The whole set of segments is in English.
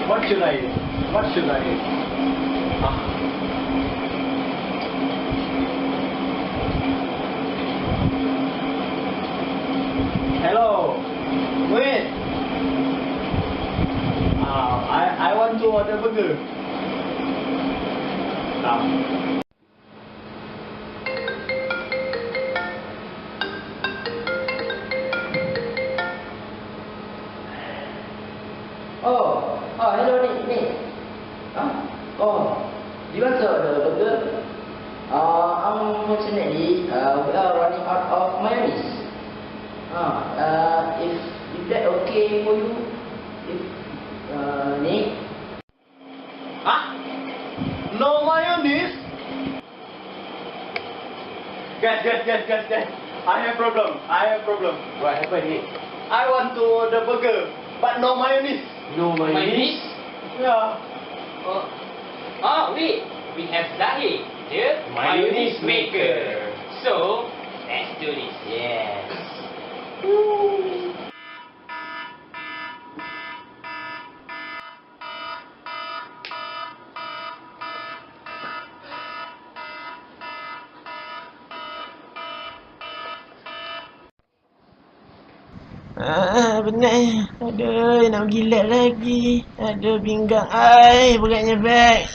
What should I eat? What should I eat? Hello. Wait. I want to order burger. Hello Nick. You want to order a burger? Unfortunately, we are running out of mayonnaise. If that okay for you, Nick? No mayonnaise? Guys. I have problem. What happened, Nick? I want to order burger, but no mayonnaise. No mayonnaise? Yeah. Wait, we have Zahid, the mayonnaise maker. So, let's do this. Yes. Penat. Aduh, nak pergi lab lagi. Aduh, pinggang ai, beratnya beg.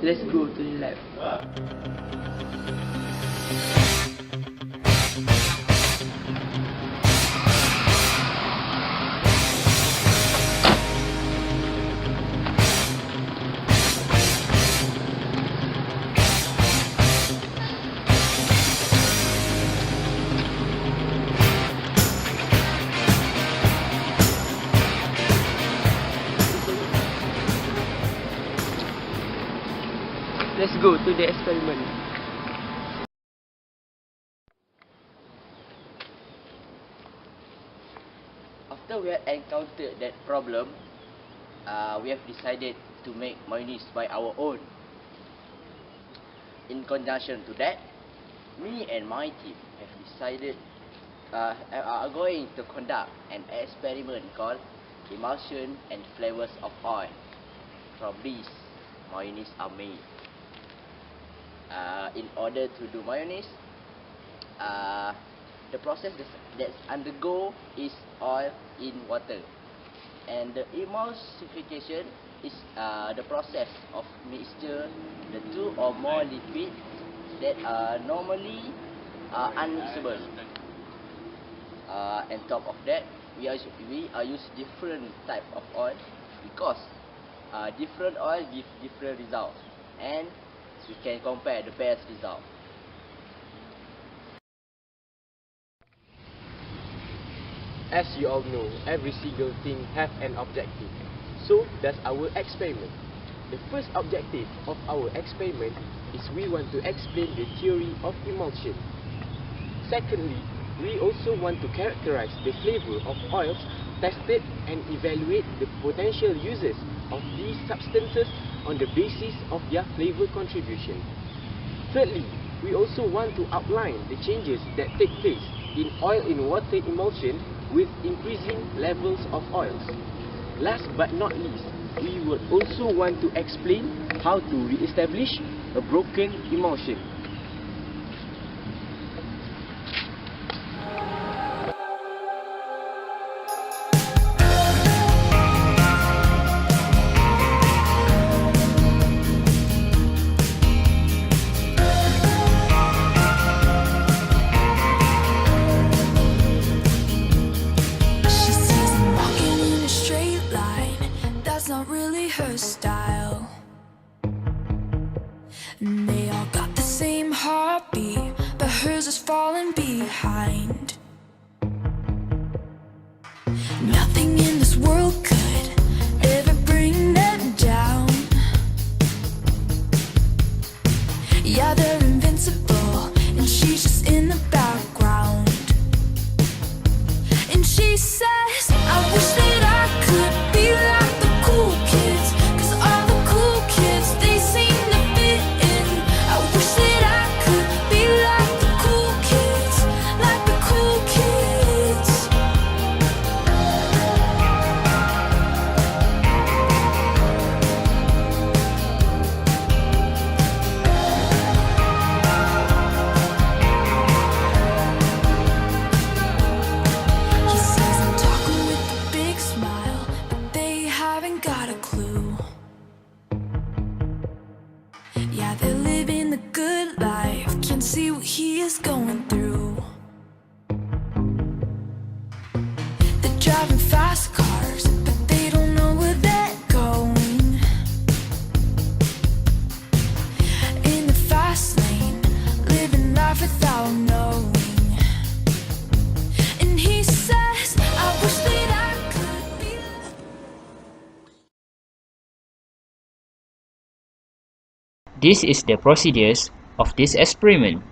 Let's go to the lab. Let's go to the experiment. After we have encountered that problem, we have decided to make mayonnaise by our own. In conjunction to that, me and my team have decided are going to conduct an experiment called emulsion and flavors of oil. From these, mayonnaise are made. In order to do mayonnaise, the process that's undergo is oil in water, and the emulsification is the process of mixture the two or more lipids that are normally unmixable. On top of that, we are use different type of oil because different oil give different results, and we can compare the best result. As you all know, every single thing have an objective. So does our experiment. The first objective of our experiment is we want to explain the theory of emulsion. Secondly, we also want to characterize the flavor of oils tested and evaluate the potential uses of these substances on the basis of their flavor contribution. Thirdly, we also want to outline the changes that take place in oil in water emulsion with increasing levels of oils. Last but not least, we would also want to explain how to re-establish a broken emulsion. Not really her style, and they all got the same can see what he is going through. They're driving fast cars, but they don't know where they're going. In the fast lane, living life without knowing. And he says, I wish that I could be. This is the procedures of this experiment.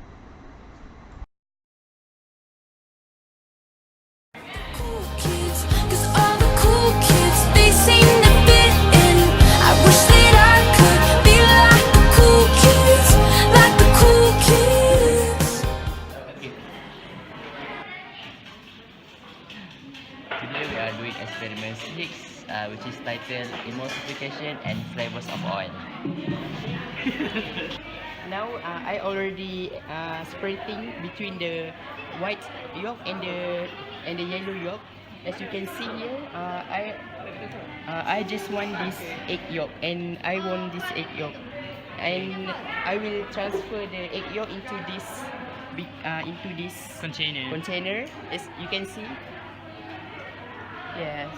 Cool kids, 'cause all the cool kids, they seem to fit in. I wish that I could be like the cool kids, like the cool kids. Today we are doing experiment 6, which is titled Emulsification and Flavors of Oil. Now I already spreading between the white yolk and the yellow yolk. As you can see here, I just want this egg yolk, and I want this egg yolk, and I will transfer the egg yolk into this container. As you can see, yes,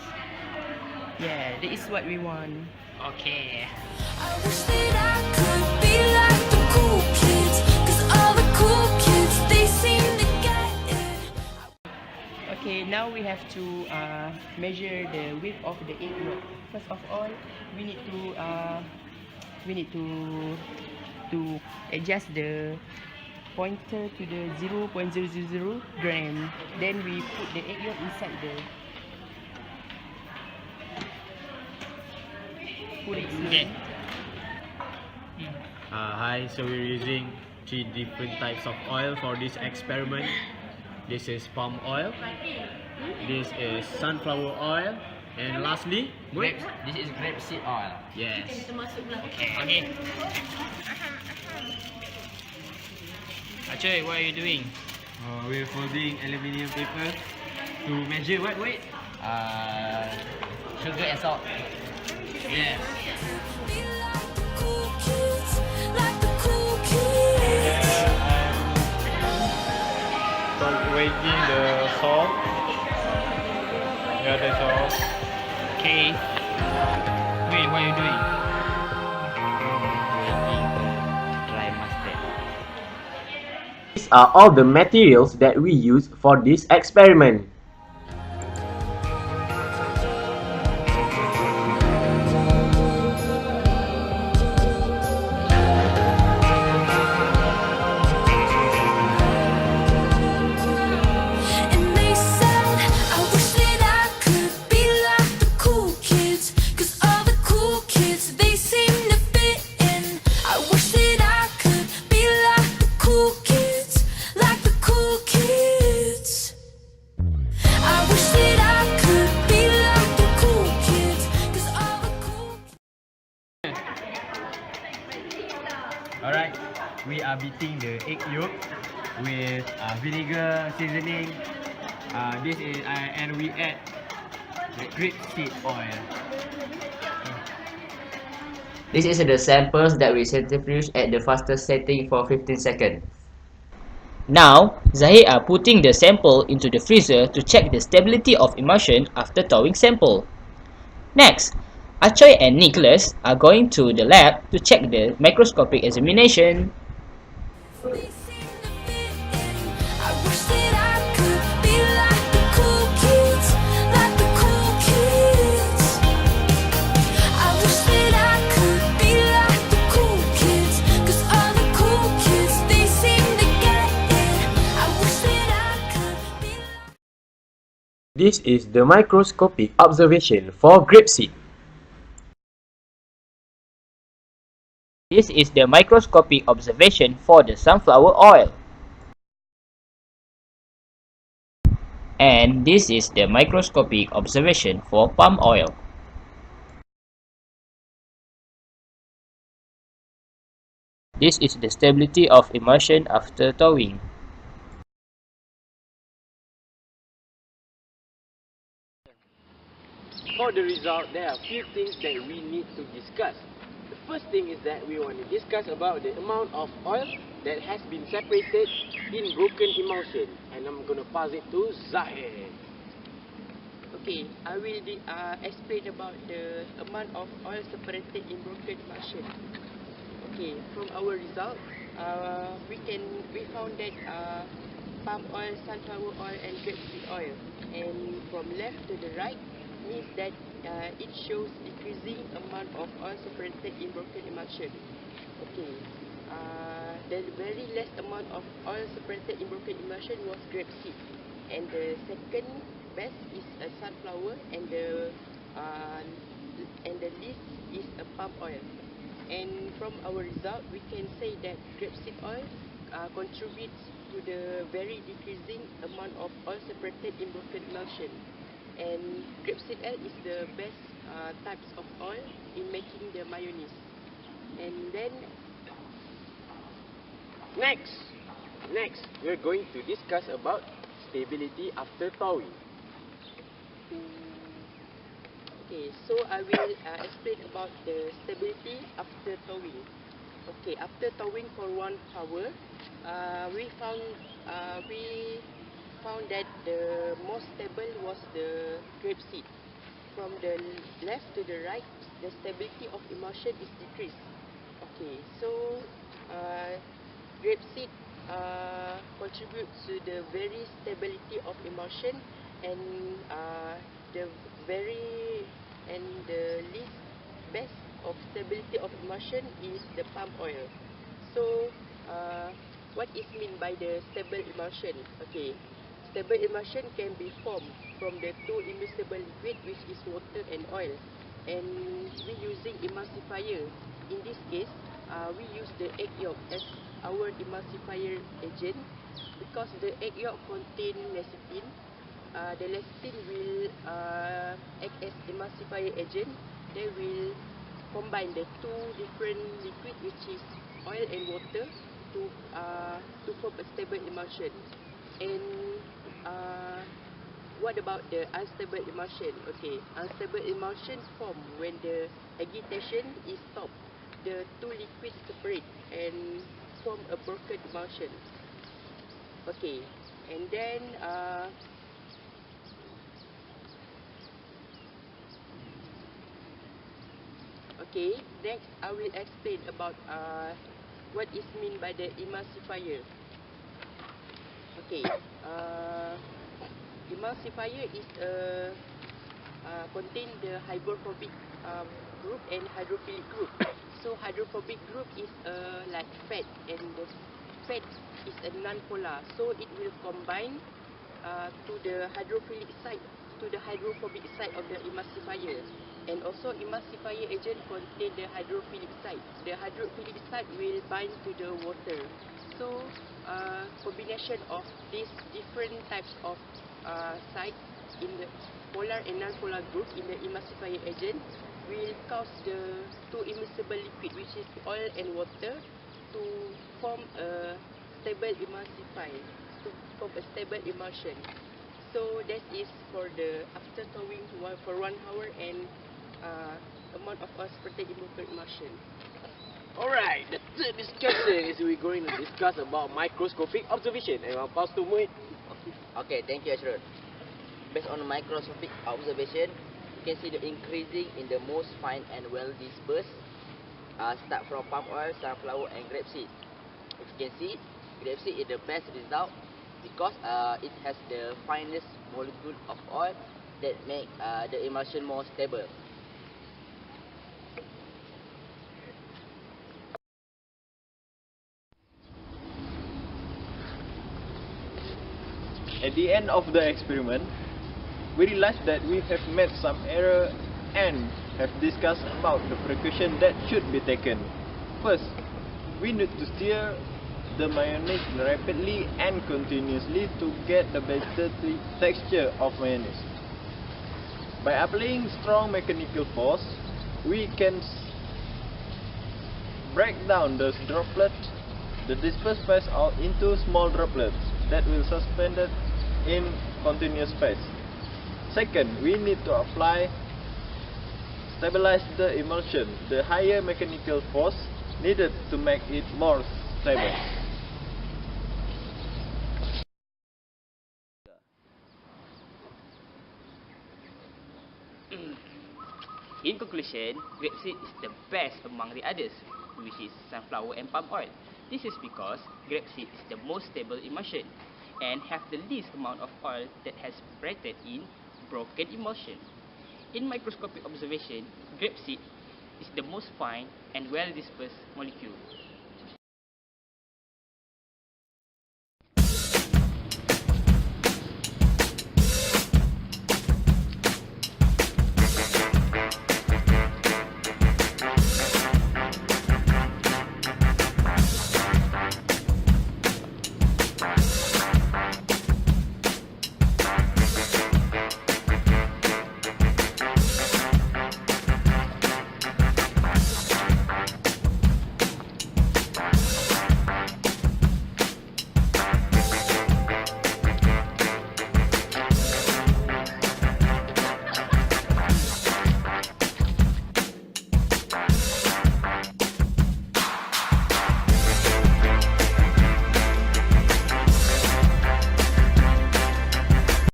yeah, that is what we want. Okay. I wish that I could be like the cool kids, 'cause all the cool kids, they seem to get it. Okay, now we have to measure the width of the egg yolk. First of all, we need to adjust the pointer to the 0.000 gram. Then we put the egg yolk inside the. Put it Okay. Hi, so we're using 3 different types of oil for this experiment. This is palm oil, this is sunflower oil, and lastly, Grapes. This is grapeseed oil. yes. Okay. Acoy, what are you doing? We're folding aluminium paper to measure what weight? Sugar and salt. Yes. Be like the cool kids, like the cool kids. Weighing the salt. Yeah, that's all. Okay. Wait, what are you doing? Dry mustard. These are all the materials that we use for this experiment. And they said, I wish that I could be like the cool kids, 'cause all the cool kids, they seem to fit in. I wish that I could be like the cool kids, like the cool kids. I wish that I could be like the cool kids, 'cause all the cool kids. Alright, we are beating the egg yolk with vinegar seasoning. This is and we add the grapeseed oil. This is the samples that we centrifuge at the fastest setting for 15 seconds. Now, Zahid are putting the sample into the freezer to check the stability of emulsion after thawing sample. Next, Acoy and Nicholas are going to the lab to check the microscopic examination. They seem to fit in. I wish that I could be like the cool kids, like the cool kids. I wish that I could be like the cool kids, 'cause all the cool kids, they seem to get it. I wish that I could be like. This is the microscopic observation for grapeseed. This is the microscopic observation for the sunflower oil. And this is the microscopic observation for palm oil. This is the stability of emulsion after thawing. For the result, there are few things that we need to discuss. The first thing is that we want to discuss about the amount of oil that has been separated in broken emulsion. And I'm gonna pass it to Zahir. Okay, I will explain about the amount of oil separated in broken emulsion. Okay, from our result, we found that palm oil, sunflower oil, and grapeseed oil. And from left to the right means that it shows decreasing amount of oil separated in broken emulsion. Okay, the very less amount of oil separated in broken emulsion was grapeseed, and the second best is a sunflower, and the least is a palm oil. And from our result, we can say that grapeseed oil contributes to the very decreasing amount of oil separated in broken emulsion. And grapeseed oil is the best types of oil in making the mayonnaise. And then Next, we're going to discuss about stability after thawing. okay, so I will explain about the stability after thawing. Okay, after thawing for 1 hour, we found that the most stable was the grapeseed. From the left to the right, the stability of emulsion is decreased. Okay, so grapeseed contributes to the very stability of emulsion, and the least best of stability of emulsion is the palm oil. So what is meant by the stable emulsion? Okay, stable emulsion can be formed from the two immiscible liquid, which is water and oil, and we using emulsifier. In this case, we use the egg yolk as our emulsifier agent, because the egg yolk contain lecithin. The lecithin will act as emulsifier agent. They will combine the two different liquid, which is oil and water, to form a stable emulsion. And what about the unstable emulsion? Okay, unstable emulsion form when the agitation is stopped. The two liquids separate and form a broken emulsion. Okay, and then okay, next I will explain about what is meant by the emulsifier. Okay, emulsifier is contain the hydrophobic group and hydrophilic group. So hydrophobic group is like fat, and the fat is a non-polar, so it will combine to the hydrophilic side, to the hydrophobic side of the emulsifier. And also emulsifier agent contain the hydrophilic side. The hydrophilic side will bind to the water. So combination of these different types of sides in the polar and non-polar group in the emulsifier agent will cause the two immiscible liquid, which is oil and water, to form a stable emulsifier, to form a stable emulsion. So that is for the after thawing for 1 hour and amount of oil separated in broken emulsion. Alright, the third discussion is we're going to discuss about microscopic observation. And I'll pass to Muid. Okay, thank you, Ashrul. Based on microscopic observation, you can see the increasing in the most fine and well dispersed. Start from palm oil, sunflower, and grapeseed. If you can see, grapeseed is the best result because it has the finest molecule of oil that make the emulsion more stable. At the end of the experiment, we realized that we have made some error and have discussed about the precaution that should be taken. First, we need to stir the mayonnaise rapidly and continuously to get the better texture of mayonnaise. By applying strong mechanical force, we can break down the droplets, the dispersed phase out into small droplets that will suspended in continuous phase. Second, we need to apply stabilize the emulsion, the higher mechanical force needed to make it more stable. In conclusion, grapeseed is the best among the others, which is sunflower and palm oil. This is because grapeseed is the most stable emulsion and have the least amount of oil that has separated in broken emulsion. In microscopic observation, grapeseed is the most fine and well dispersed molecule.